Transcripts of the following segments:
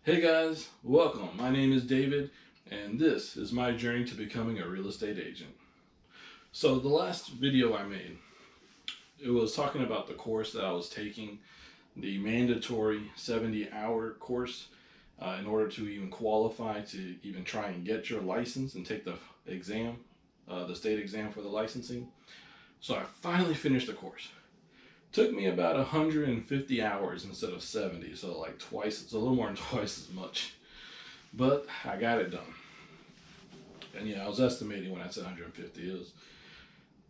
Hey guys, welcome. My name is David, and this is my journey to becoming a real estate agent. So, the last video I made, it was talking about the course that I was taking, the mandatory 70-hour course, in order to even qualify to even try and get your license and take the exam, the state exam for the licensing. So, I finally finished the course. Took me about 150 hours instead of 70, so like twice, it's a little more than twice as much. But I got it done. And yeah, I was estimating when I said 150, it was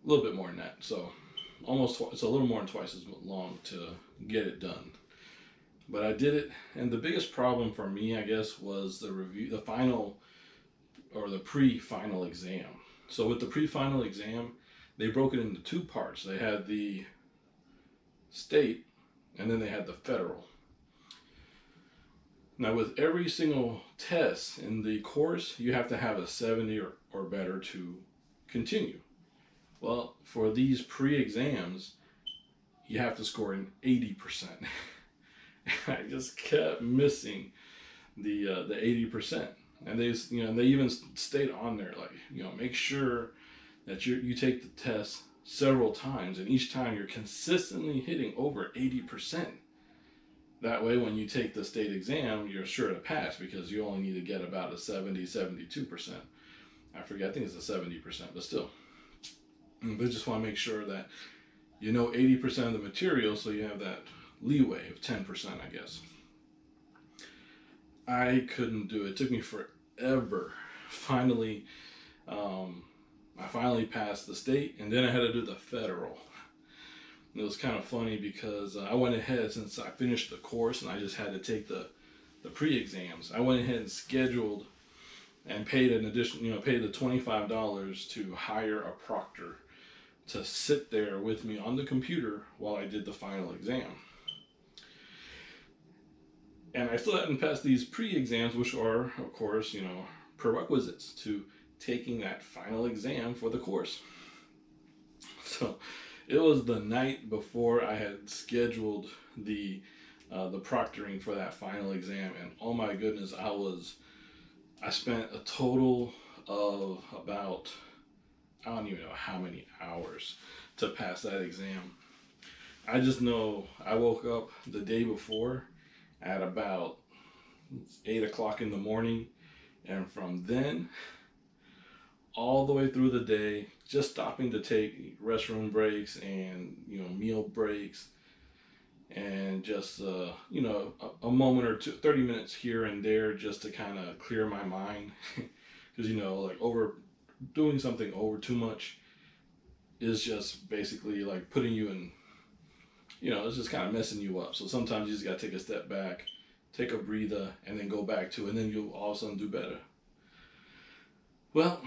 a little bit more than that. So it's a little more than twice as long to get it done. But I did it, and the biggest problem for me, I guess, was the review, the final or the pre-final exam. So with the pre-final exam, they broke it into two parts. They had the state, and then they had the federal. Now, with every single test in the course, you have to have a 70 or better to continue. Well, for these pre-exams, you have to score an 80%. I just kept missing the 80%, and they even state on there, like, make sure that you take the test several times, and each time you're consistently hitting over 80%. That way, when you take the state exam, you're sure to pass, because you only need to get about a 72%. I forget, I think it's a 70%, but still. They just want to make sure that you know 80% of the material, so you have that leeway of 10%, I guess. I couldn't do it. It took me forever. I finally passed the state, and then I had to do the federal. It was kind of funny because I went ahead, since I finished the course and I just had to take the pre-exams. I went ahead and scheduled and paid an additional, paid the $25 to hire a proctor to sit there with me on the computer while I did the final exam. And I still hadn't passed these pre-exams, which are, of course, prerequisites to taking that final exam for the course. So it was the night before I had scheduled the proctoring for that final exam, and oh my goodness, I spent a total of about, I don't even know how many hours to pass that exam. I just know I woke up the day before at about 8 o'clock in the morning, and from then all the way through the day, just stopping to take restroom breaks and meal breaks, and just a moment or two, 30 minutes here and there, just to kind of clear my mind, because like doing something over too much is just basically like putting you in, it's just kind of messing you up. So sometimes you just got to take a step back, take a breather, and then go back to it, and then you'll all of a sudden do better. Well,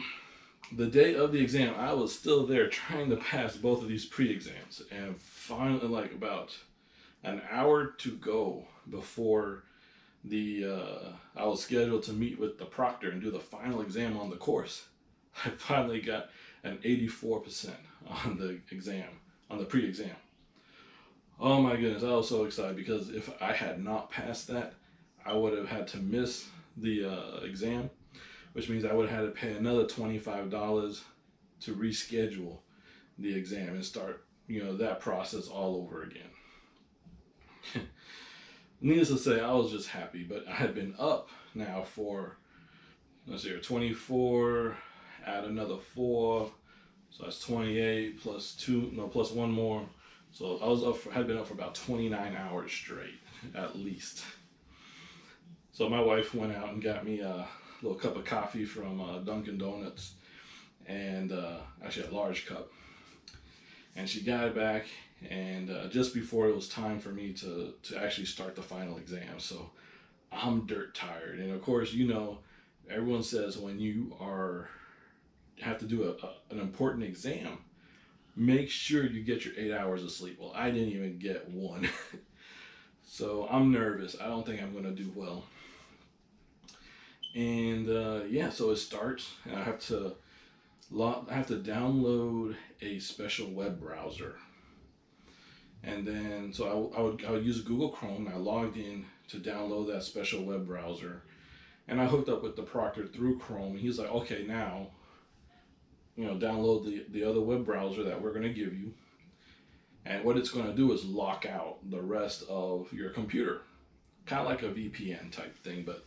the day of the exam, I was still there trying to pass both of these pre-exams, and finally, like about an hour to go before I was scheduled to meet with the proctor and do the final exam on the course, I finally got an 84% on the exam, on the pre-exam. Oh my goodness, I was so excited, because if I had not passed that, I would have had to miss the exam, which means I would have had to pay another $25 to reschedule the exam and start, that process all over again. Needless to say, I was just happy, but I had been up now for, 24, add another 4, so that's 28 plus one more. So had been up for about 29 hours straight, at least. So my wife went out and got me a little cup of coffee from Dunkin' Donuts, and actually a large cup. And she got it back, and just before it was time for me to actually start the final exam. So I'm dirt tired, and of course, everyone says when you have to do an important exam, make sure you get your 8 hours of sleep. Well, I didn't even get one. So I'm nervous. I don't think I'm going to do well. And so it starts, and I have to download a special web browser. And then, so I would use Google Chrome. I logged in to download that special web browser, and I hooked up with the Proctored through Chrome. And he's like, okay, now, download the other web browser that we're going to give you. And what it's going to do is lock out the rest of your computer, kind of like a VPN type thing, but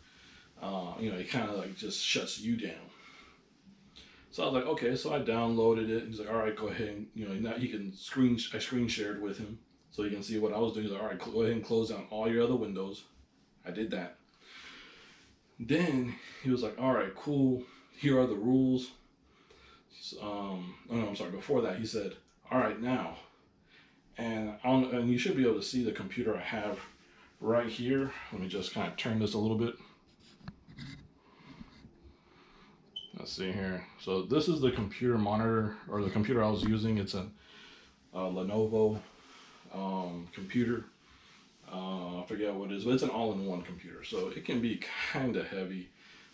it kind of like just shuts you down. So I was like, okay, so I downloaded it. He's like, all right, go ahead and, now he can I screen shared with him so he can see what I was doing. He's like, all right, go ahead and close down all your other windows. I did that. Then he was like, all right, cool. Here are the rules. Oh no, I'm sorry. Before that, he said, all right, now. And you should be able to see the computer I have right here. Let me just kind of turn this a little bit. Let's see here. So this is the computer monitor, or the computer I was using. It's a Lenovo computer. I forget what it is, but it's an all-in-one computer. So it can be kind of heavy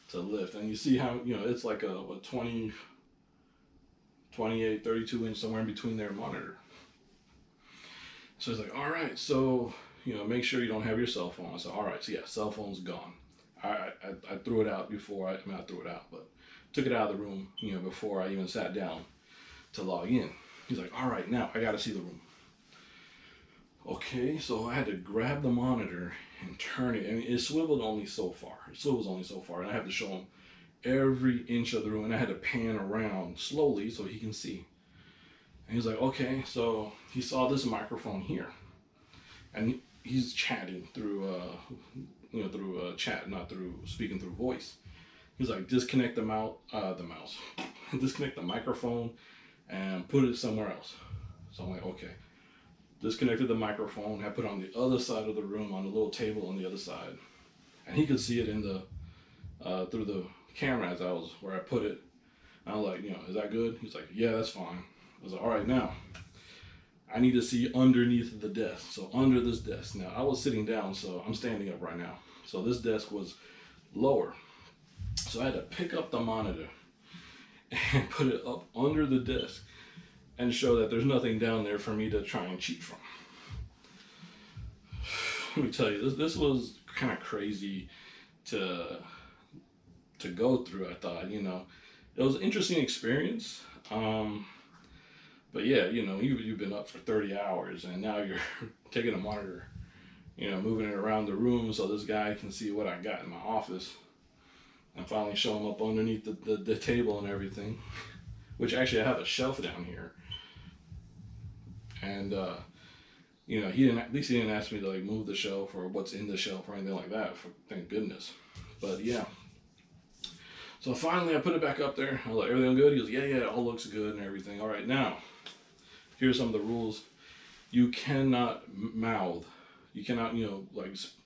to lift. And you see how, it's like a 20, 28, 32 inch, somewhere in between their monitor. So it's like, all right, so, make sure you don't have your cell phone. I said, all right, so yeah, cell phone's gone. I threw it out before, I threw it out, but took it out of the room, before I even sat down to log in. He's like, all right, now I got to see the room. Okay, so I had to grab the monitor and turn it, and it swiveled only so far. It swivels only so far, and I had to show him every inch of the room, and I had to pan around slowly so he can see. And he's like, okay, so he saw this microphone here, and he's chatting through, through chat, not through speaking through voice. He's like, disconnect disconnect the microphone and put it somewhere else. So I'm like, okay. Disconnected the microphone, I put it on the other side of the room on a little table on the other side. And he could see it in the, through the camera as where I put it. And I was like, is that good? He's like, yeah, that's fine. I was like, all right, now I need to see underneath the desk. So under this desk. Now I was sitting down, so I'm standing up right now. So this desk was lower. So I had to pick up the monitor and put it up under the desk and show that there's nothing down there for me to try and cheat from. Let me tell you, this was kind of crazy to go through. I thought, it was an interesting experience. But yeah, you've been up for 30 hours and now you're taking a monitor, moving it around the room so this guy can see what I got in my office. And finally show him up underneath the table and everything, which actually I have a shelf down here. And, he didn't ask me to like move the shelf or what's in the shelf or anything like that, thank goodness. But yeah. So finally I put it back up there. I was like, everything good? He goes, yeah, it all looks good and everything. All right, now, here's some of the rules. You cannot mouth. You cannot,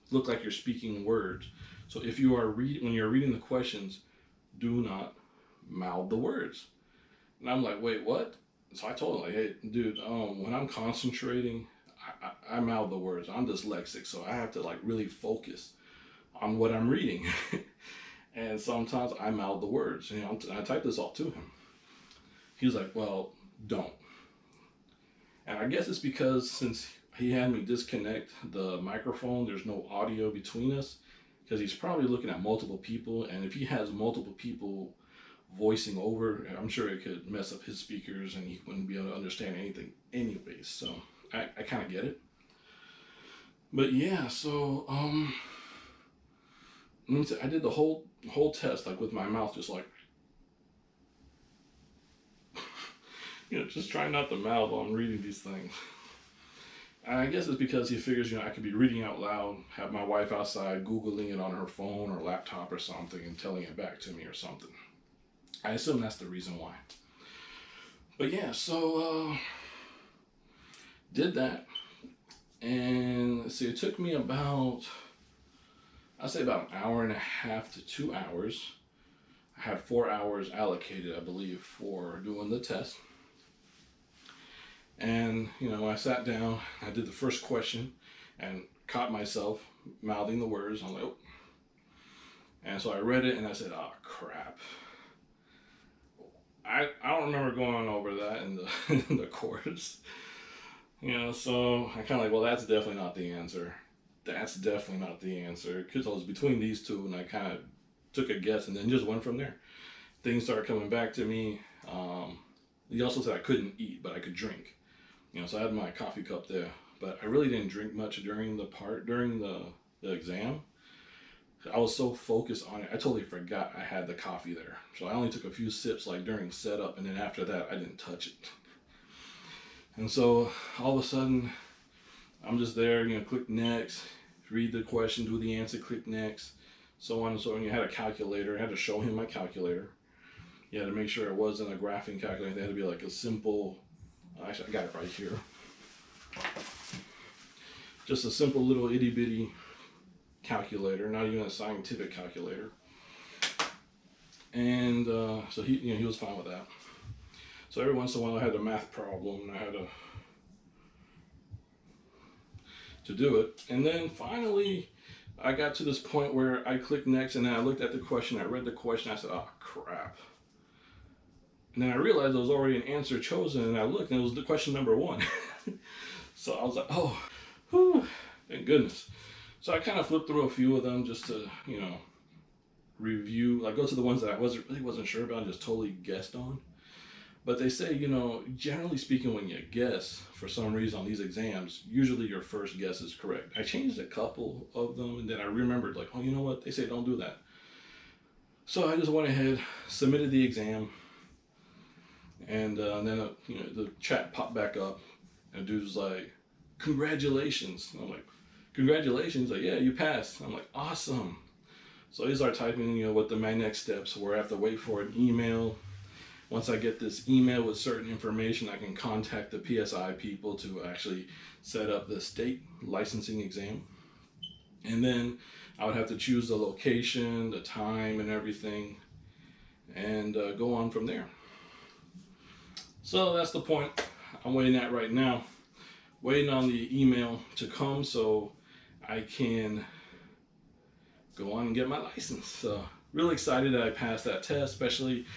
look like you're speaking words. So if you are when you're reading the questions, do not mouth the words. And I'm like, wait, what? So I told him, like, hey, dude, when I'm concentrating, I mouth the words. I'm dyslexic, so I have to like really focus on what I'm reading. And sometimes I mouth the words. I typed this all to him. He was like, well, don't. And I guess it's because since he had me disconnect the microphone, there's no audio between us. Because he's probably looking at multiple people, and if he has multiple people voicing over, I'm sure it could mess up his speakers and he wouldn't be able to understand anything anyways. So I kind of get it. But yeah, so I did the whole test like with my mouth just like just trying not to mouth while I'm reading these things. I guess it's because he figures, I could be reading out loud, have my wife outside Googling it on her phone or laptop or something and telling it back to me or something. I assume that's the reason why. But yeah, so did that. And let's see, it took me about, I'd say about an hour and a half to 2 hours. I had 4 hours allocated, I believe, for doing the test. And, when I sat down, I did the first question and caught myself mouthing the words. I'm like, oh. And so I read it and I said, oh, crap. I don't remember going over that in the in the course. You know, so I kind of like, well, that's definitely not the answer. That's definitely not the answer. Because I was between these two, and I kind of took a guess and then just went from there. Things started coming back to me. He also said I couldn't eat, but I could drink. You know, so I had my coffee cup there, but I really didn't drink much during the exam. I was so focused on it, I totally forgot I had the coffee there. So I only took a few sips like during setup, and then after that, I didn't touch it. And so all of a sudden, I'm just there, you know, click next, read the question, do the answer, click next, so on and so on. You had a calculator. I had to show him my calculator. You had to make sure it wasn't a graphing calculator. It had to be like a simple, actually I got it right here. Just a simple little itty bitty calculator, not even a scientific calculator. And so he, you know, he was fine with that. So every once in a while I had a math problem and I had to do it. And then finally I got to this point where I clicked next, and then I looked at the question, I read the question, I said, oh crap. And then I realized there was already an answer chosen, and I looked and it was the question number 1. So I was like, oh, whew, thank goodness. So I kind of flipped through a few of them just to, you know, review, like go to the ones that I really wasn't sure about and just totally guessed on. But they say, you know, generally speaking, when you guess for some reason on these exams, usually your first guess is correct. I changed a couple of them, and then I remembered, like, oh, you know what? They say don't do that. So I just went ahead, submitted the exam, and then you know, the chat popped back up, and the dude was like, congratulations. And I'm like, congratulations? Like, yeah, you passed. I'm like, awesome. So he started typing, you know, what my next steps were. I have to wait for an email. Once I get this email with certain information, I can contact the PSI people to actually set up the state licensing exam. And then I would have to choose the location, the time, and everything, and go on from there. So that's the point I'm waiting at right now. Waiting on the email to come so I can go on and get my license. So really excited that I passed that test, especially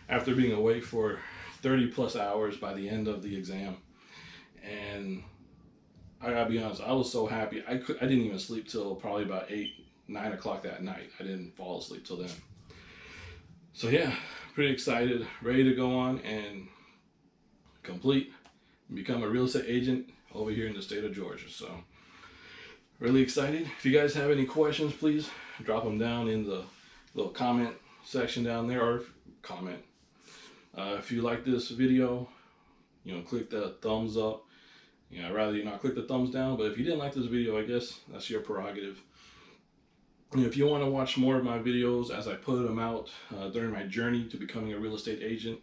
after being awake for 30 plus hours by the end of the exam. And I gotta be honest, I was so happy. I didn't even sleep till probably about 8-9 o'clock that night. I didn't fall asleep till then. So yeah, pretty excited, ready to go on and complete and become a real estate agent over here in the state of Georgia. So really excited. If you guys have any questions, please drop them down in the little comment section down there, or comment. If you like this video, you know, click the thumbs up. You know, I'd rather you not click the thumbs down, but if you didn't like this video, I guess that's your prerogative. And if you want to watch more of my videos as I put them out during my journey to becoming a real estate agent,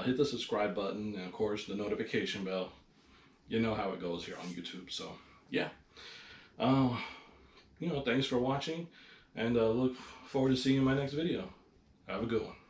hit the subscribe button and of course the notification bell. You know how it goes here on YouTube. So yeah, you know, thanks for watching, and look forward to seeing you in my next video. Have a good one.